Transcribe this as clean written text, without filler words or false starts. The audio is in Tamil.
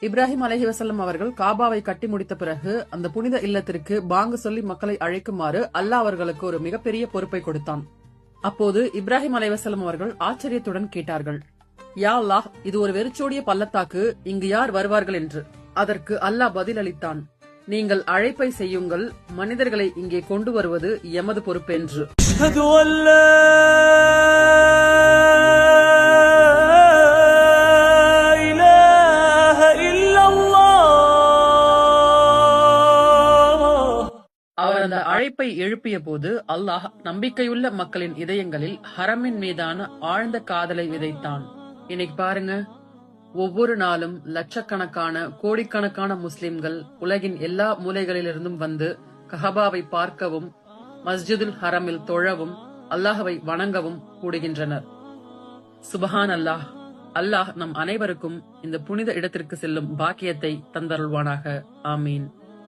இப்ராஹிம் அலைஹிவஸல்லம் அவர்கள் காபாவை கட்டி முடித்த பிறகு அந்த புனித இல்லத்திற்கு பாங்கு சொல்லி மக்களை அழைக்குமாறு அல்லாஹ் அவர்களுக்கு ஒரு மிகப்பெரிய பொறுப்பை கொடுத்தான். அப்போது இப்ராஹிம் அலைஹிவஸல்லம் அவர்கள் ஆச்சரியத்துடன் கேட்டார்கள், யா அல்லாஹ், இது ஒரு வெறிச்சோடிய பள்ளத்தாக்கு, இங்கு யார் வருவார்கள் என்று. அதற்கு அல்லாஹ் பதிலளித்தான், நீங்கள் அழைப்பை செய்யுங்கள், மனிதர்களை இங்கே கொண்டு வருவது எமது பொறுப்பென்று. அவர் அந்த அழைப்பை எழுப்பிய போது அல்லாஹ் நம்பிக்கையுள்ள மக்களின் இதயங்களில் ஹரமின் மீதான ஆழ்ந்த காதலை விதைத்தான். இன்னைக்கு பாருங்க, ஒவ்வொரு நாளும் லட்சக்கணக்கான கோடிக்கணக்கான முஸ்லிம்கள் உலகின் எல்லா மூலைகளிலிருந்தும் வந்து கஹபாவை பார்க்கவும் மஸ்ஜிதுல் ஹரமில் தொழவும் அல்லாஹவை வணங்கவும் கூடுகின்றனர். சுபஹான் அல்லாஹ். அல்லாஹ் நம் அனைவருக்கும் இந்த புனித இடத்திற்கு செல்லும் பாக்கியத்தை தந்தருள்வானாக. ஆமீன்.